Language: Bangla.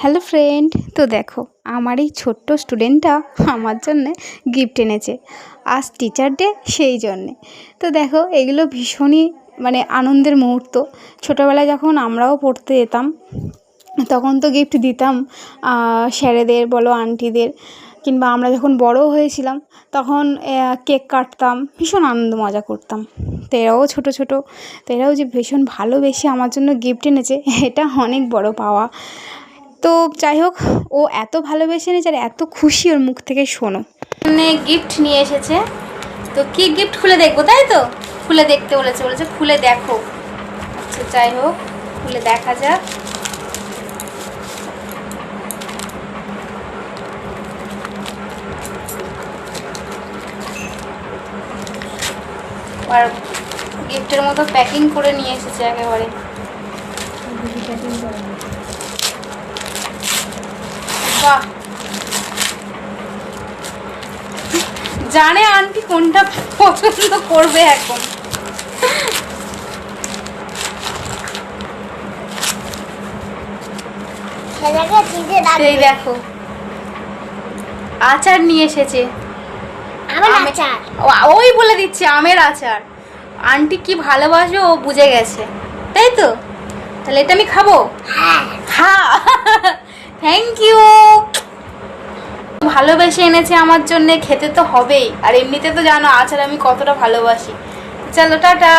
হ্যালো ফ্রেন্ড, তো দেখো আমার এই ছোট্ট স্টুডেন্টটা আমার জন্যে গিফট এনেছে আজ টিচার ডে, সেই জন্যে। তো দেখো এগুলো ভীষণই আনন্দের মুহূর্ত। ছোটোবেলায় যখন আমরাও পড়তে যেতাম তখন তো গিফট দিতাম স্যারেদের বলো, আন্টিদের, কিংবা আমরা যখন বড় হয়েছিলাম তখন কেক কাটতাম, ভীষণ আনন্দ মজা করতাম। তো এরাও ছোটো ছোটো, তো এরাও যে ভীষণ ভালোবেসে আমার জন্য গিফট এনেছে, এটা অনেক বড় পাওয়া। তো যাই হোক, ও এত ভালোবেসে এনেছে আর এত খুশি, ওর মুখ থেকে শোনো। গিফট নিয়ে এসেছে, তো কি গিফট খুলে দেখবো, তাই তো? খুলে দেখতে বলেছে খুলে দেখো। আচ্ছা যাই হোক, খুলে দেখা যাক। আর গিফটের মতো প্যাকিং করে নিয়ে এসেছে একেবারে। বাহ, জানে আন্টি কোনটা পছন্দ করবে এখন। এই দেখো আচার নিয়ে এসেছে, ওই বলে দিচ্ছে আমের আচার। আন্টি কি ভালোবাসে ও বুঝে গেছে, তাই তো? তাহলে এটা আমি খাবো। হ্যাঁ, থ্যাংক ইউ। ভালোবেসে এনেছে আমার জন্য, খেতে তো হবেই। আর এমনিতে তো জানো আচার আমি কতটা ভালোবাসি। চলো টাটা।